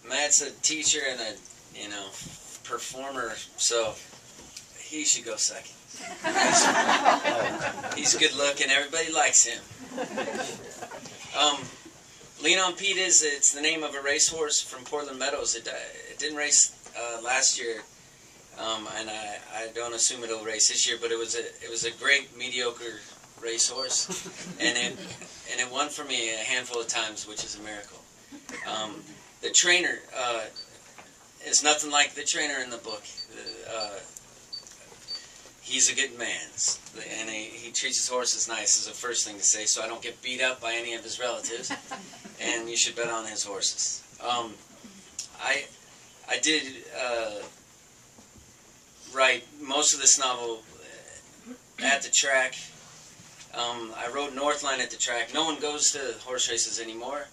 Matt's a teacher and a, performer, so he should go second. He's good looking. Everybody likes him. Lean on Pete it's the name of a racehorse from Portland Meadows. It didn't race last year, and I don't assume it'll race this year. But it was a great mediocre racehorse, and it won for me a handful of times, which is a miracle. The trainer is nothing like the trainer in the book. He's a good man, and he treats his horses nice, is the first thing to say, so I don't get beat up by any of his relatives, and you should bet on his horses. I did write most of this novel at the track. I rode Northline at the track. No one goes to horse races anymore,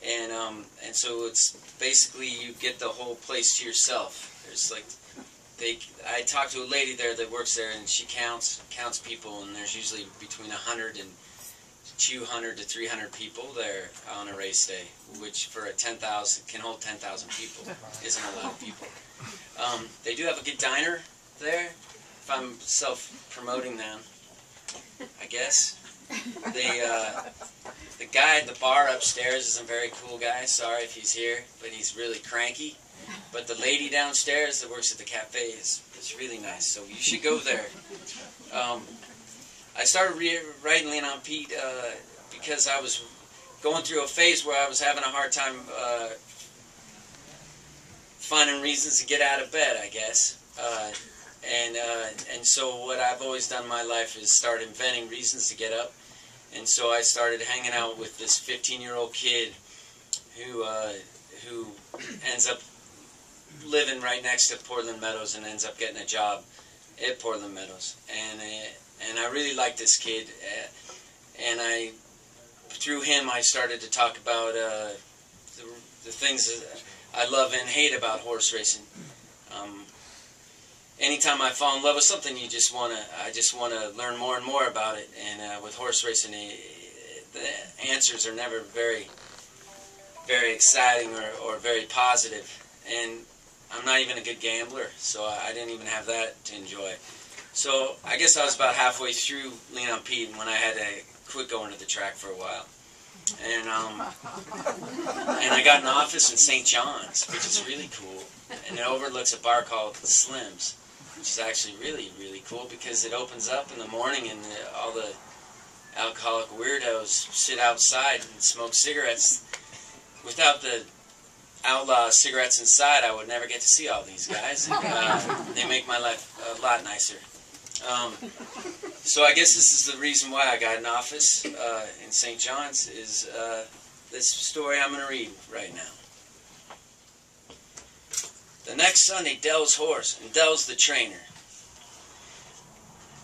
and so it's basically you get the whole place to yourself. There's like I talked to a lady there that works there, and she counts people, and there's usually between 100 and 200 to 300 people there on a race day, which for a 10,000 can hold 10,000 people isn't a lot of people. They do have a good diner there. If I'm self-promoting them, I guess. The guy at the bar upstairs is a very cool guy. Sorry if he's here, but he's really cranky. But the lady downstairs that works at the cafe is really nice, so you should go there. I started writing Lean on Pete because I was going through a phase where I was having a hard time finding reasons to get out of bed, I guess. And so what I've always done in my life is start inventing reasons to get up. And so I started hanging out with this 15-year-old kid who ends up living right next to Portland Meadows and ends up getting a job at Portland Meadows. And I really like this kid. And through him I started to talk about the things that I love and hate about horse racing. Anytime I fall in love with something, I just want to learn more and more about it. And with horse racing, the answers are never very, very exciting or very positive. And I'm not even a good gambler, so I didn't even have that to enjoy. So I guess I was about halfway through Lean on Pete when I had to quit going to the track for a while. And I got an office in St. John's, which is really cool. And it overlooks a bar called Slim's, which is actually really, really cool because it opens up in the morning and all the alcoholic weirdos sit outside and smoke cigarettes. Without the outlaw cigarettes inside, I would never get to see all these guys. They make my life a lot nicer. So I guess this is the reason why I got an office in St. John's, is this story I'm going to read right now. The next Sunday, Dell's horse, and Dell's the trainer.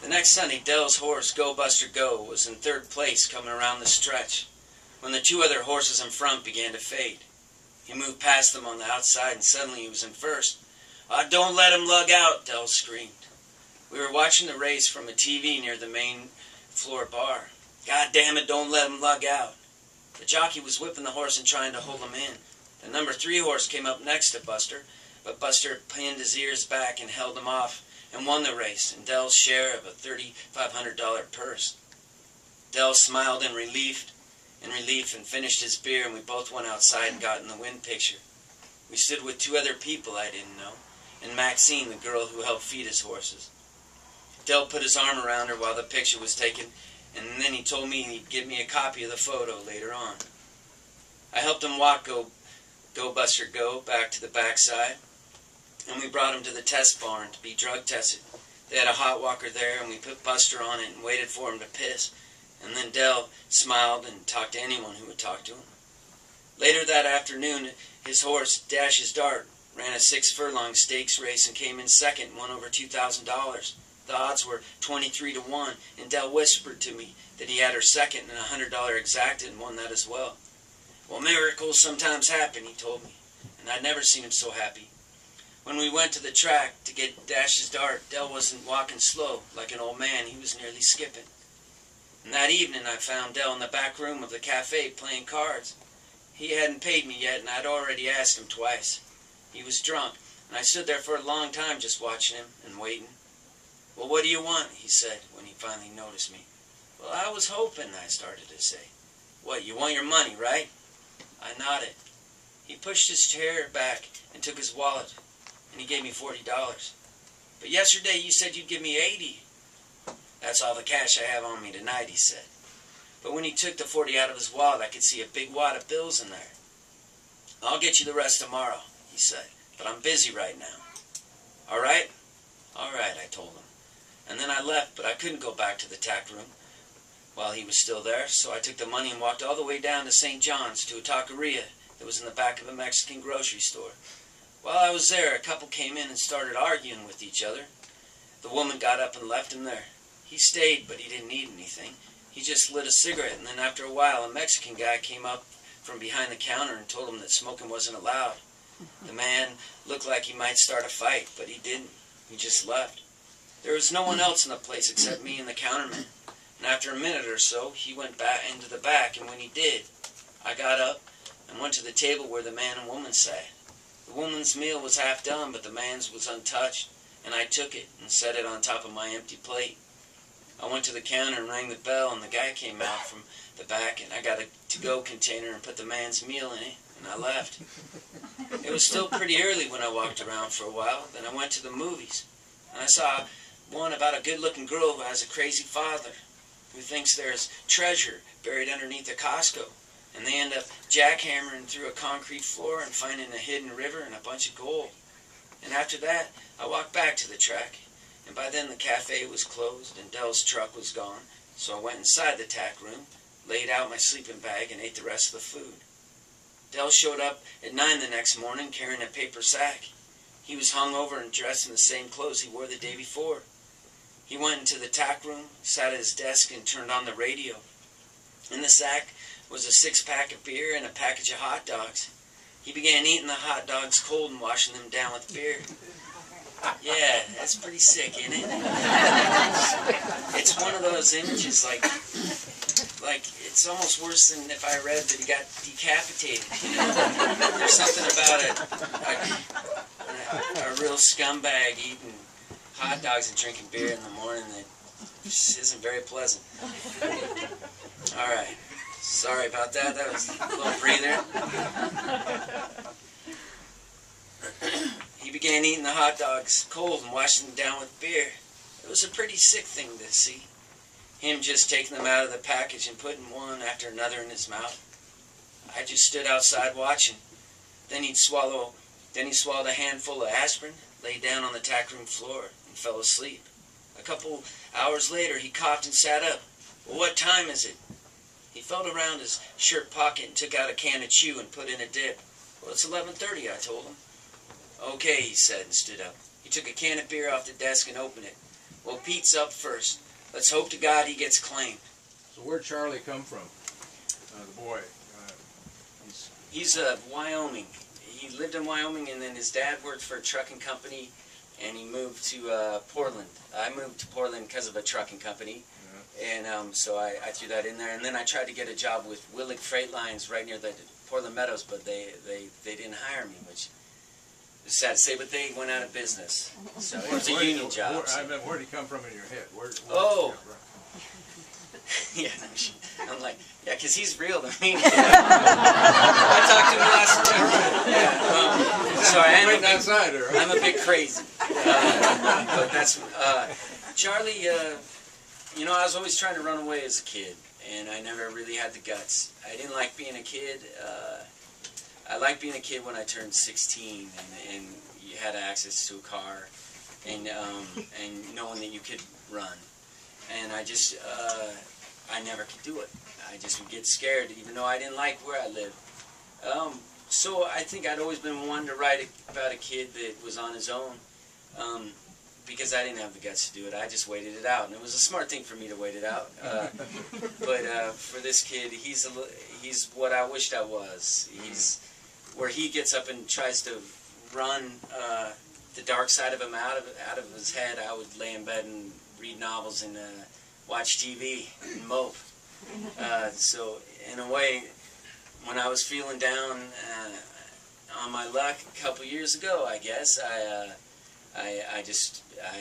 The next Sunday, Dell's horse, Go Buster Go, was in third place coming around the stretch when the two other horses in front began to fade. He moved past them on the outside, and suddenly he was in first. Don't let him lug out, Dell screamed. We were watching the race from a TV near the main floor bar. God damn it, don't let him lug out. The jockey was whipping the horse and trying to hold him in. The number 3 horse came up next to Buster, but Buster pinned his ears back and held him off and won the race and Dell's share of a $3,500 purse. Dell smiled in relief and finished his beer, and we both went outside and got in the wind picture. We stood with 2 other people I didn't know, and Maxine, the girl who helped feed his horses. Dell put his arm around her while the picture was taken, and then he told me he'd give me a copy of the photo later on. I helped him walk Go Buster Go back to the backside, and we brought him to the test barn to be drug tested. They had a hot walker there, and we put Buster on it and waited for him to piss. And then Dell smiled and talked to anyone who would talk to him. Later that afternoon, his horse, Dash's Dart, ran a 6-furlong stakes race and came in second and won over $2,000. The odds were 23 to 1, and Dell whispered to me that he had her second and a $100 exacta and won that as well. Well, miracles sometimes happen, he told me, and I'd never seen him so happy. When we went to the track to get Dash's Dart, Dell wasn't walking slow like an old man. He was nearly skipping. And that evening I found Dell in the back room of the cafe playing cards. He hadn't paid me yet, and I'd already asked him twice. He was drunk, and I stood there for a long time just watching him and waiting. "Well, what do you want?" he said when he finally noticed me. "Well, I was hoping," I started to say. "What, you want your money, right?" I nodded. He pushed his chair back and took his wallet, and he gave me $40. "But yesterday you said you'd give me 80. "That's all the cash I have on me tonight," he said. But when he took the 40 out of his wallet, I could see a big wad of bills in there. "I'll get you the rest tomorrow," he said, "but I'm busy right now." "All right?" "All right," I told him. And then I left, but I couldn't go back to the tack room while he was still there, so I took the money and walked all the way down to St. John's to a taqueria that was in the back of a Mexican grocery store. While I was there, a couple came in and started arguing with each other. The woman got up and left him there. He stayed, but he didn't need anything. He just lit a cigarette, and then after a while, a Mexican guy came up from behind the counter and told him that smoking wasn't allowed. The man looked like he might start a fight, but he didn't. He just left. There was no one else in the place except me and the counterman. And after a minute or so, he went back into the back, and when he did, I got up and went to the table where the man and woman sat. The woman's meal was half done, but the man's was untouched, and I took it and set it on top of my empty plate. I went to the counter and rang the bell, and the guy came out from the back, and I got a to-go container and put the man's meal in it, and I left. It was still pretty early when I walked around for a while. Then I went to the movies, and I saw one about a good-looking girl who has a crazy father who thinks there's treasure buried underneath a Costco, and they end up jackhammering through a concrete floor and finding a hidden river and a bunch of gold. And after that, I walked back to the track, and by then the cafe was closed and Dell's truck was gone, so I went inside the tack room, laid out my sleeping bag, and ate the rest of the food. Dell showed up at 9 the next morning carrying a paper sack. He was hungover and dressed in the same clothes he wore the day before. He went into the tack room, sat at his desk, and turned on the radio. In the sack was a 6-pack of beer and a package of hot dogs. He began eating the hot dogs cold and washing them down with beer. Yeah, that's pretty sick, isn't it? It's one of those images like it's almost worse than if I read that he got decapitated. You know? There's something about a real scumbag eating hot dogs and drinking beer in the morning that just isn't very pleasant. All right. Sorry about that. That was a little breather. He began eating the hot dogs cold and washing them down with beer. It was a pretty sick thing to see. Him just taking them out of the package and putting one after another in his mouth. I just stood outside watching. Then he swallowed a handful of aspirin, lay down on the tack room floor, and fell asleep. A couple hours later, he coughed and sat up. "Well, what time is it?" He felt around his shirt pocket and took out a can of chew and put in a dip. "Well, it's 11:30, I told him. "Okay," he said and stood up. He took a can of beer off the desk and opened it. "Well, Pete's up first. Let's hope to God he gets claimed." So where'd Charlie come from? The boy. He's Wyoming. He lived in Wyoming, and then his dad worked for a trucking company, and he moved to Portland. I moved to Portland because of a trucking company, and so I threw that in there. And then I tried to get a job with Willig Freight Lines right near the Portland Meadows, but they didn't hire me, which is sad to say, but they went out of business. So it was a union job. Where'd he come from in your head? Oh! Yeah, I'm like, yeah, because he's real to me. I talked to him last week. So I'm a bit crazy. But that's, Charlie, you know, I was always trying to run away as a kid, and I never really had the guts. I didn't like being a kid. I liked being a kid when I turned 16, and you had access to a car, and knowing that you could run. And I just, I never could do it. I just would get scared, even though I didn't like where I lived. So I think I'd always been one to write about a kid that was on his own, because I didn't have the guts to do it. I just waited it out, and it was a smart thing for me to wait it out. But for this kid, he's what I wished I was. He's where he gets up and tries to run the dark side of him out of his head. I would lay in bed and read novels and watch TV and mope. So in a way, when I was feeling down on my luck a couple years ago, I guess, I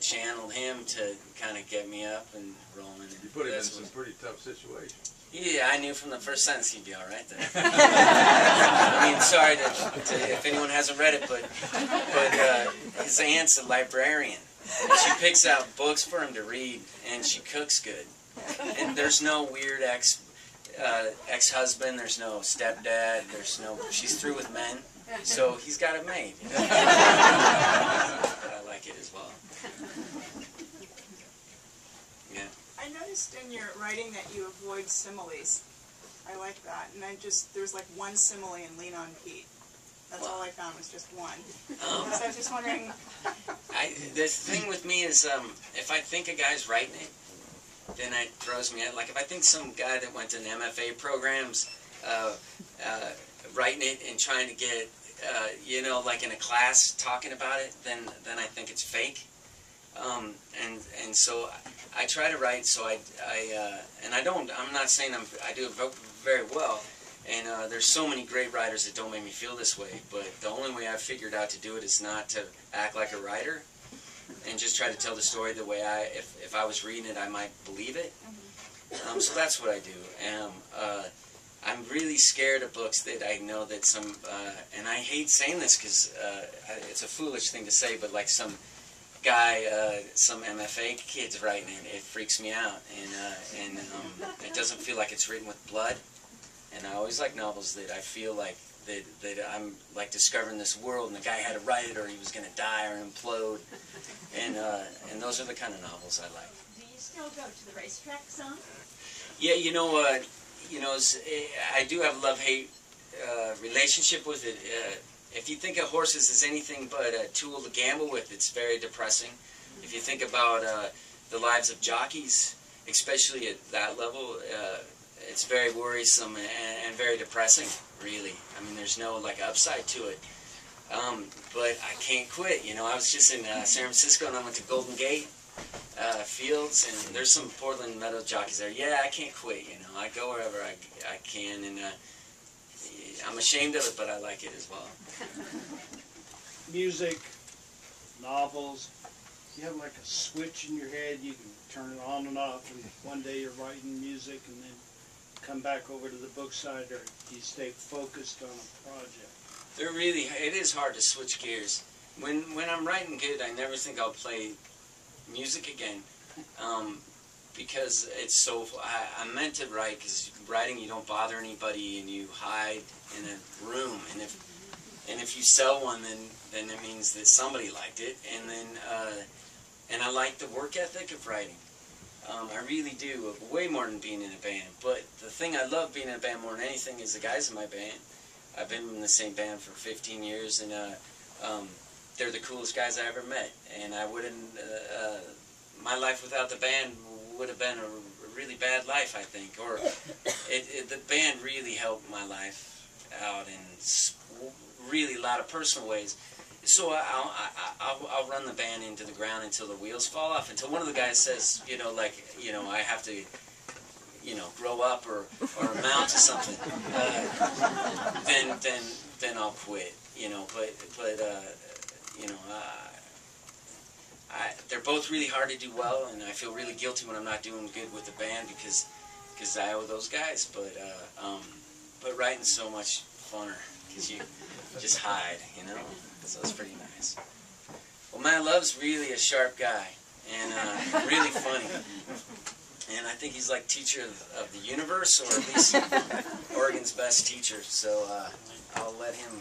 channeled him to kind of get me up and rolling. You put him in some pretty tough situations. Yeah, I knew from the first sentence he'd be all right there. I mean, sorry if anyone hasn't read it, but his aunt's a librarian. And she picks out books for him to read, and she cooks good. And there's no weird ex-husband, there's no stepdad, she's through with men, so he's got it made. I like it as well. Yeah. I noticed in your writing that you avoid similes. I like that. And there's like one simile in Lean on Pete. That's all I found was just one. So I was just wondering. The thing with me is, if I think a guy's writing it, then it throws me out. Like if I think some guy that went to an MFA programs, writing it and trying to get, like in a class talking about it, then I think it's fake. And so I try to write. So I'm not saying I do it very well. And there's so many great writers that don't make me feel this way, but the only way I've figured out to do it is not to act like a writer and just try to tell the story the way if I was reading it, I might believe it. So that's what I do. And I'm really scared of books that I know that and I hate saying this because it's a foolish thing to say, but like some guy, some MFA kid's writing it, it freaks me out. And it doesn't feel like it's written with blood. And I always like novels that I feel like that I'm like discovering this world, and the guy had to write it, or he was going to die or implode, and those are the kind of novels I like. Do you still go to the racetrack some? Yeah, I do have a love-hate relationship with it. If you think of horses as anything but a tool to gamble with, it's very depressing. If you think about the lives of jockeys, especially at that level, it's very worrisome and very depressing, really. I mean, there's no like upside to it. But I can't quit. I was just in San Francisco, and I went to Golden Gate Fields, and there's some Portland Meadow jockeys there. Yeah, I can't quit. I go wherever I can, and I'm ashamed of it, but I like it as well. Music, novels. You have like a switch in your head. You can turn it on and off, and one day you're writing music, and then come back over to the book side, or you stay focused on a project? It is hard to switch gears. When I'm writing good, I never think I'll play music again, because it's so. I'm meant to write, because writing you don't bother anybody, and you hide in a room, and if you sell one, then it means that somebody liked it, and I like the work ethic of writing. I really do, way more than being in a band. But the thing I love being in a band more than anything is the guys in my band. I've been in the same band for 15 years, and they're the coolest guys I ever met. And I wouldn't, my life without the band would have been a really bad life, I think. Or the band really helped my life out in really a lot of personal ways. So I'll run the band into the ground until the wheels fall off, until one of the guys says, I have to, grow up or amount to something. Then I'll quit. They're both really hard to do well, and I feel really guilty when I'm not doing good with the band because I owe those guys. But writing's so much funner because you just hide, So it's pretty nice. Well, Matt Love's really a sharp guy and really funny. And I think he's like teacher of the universe, or at least Oregon's best teacher. So I'll let him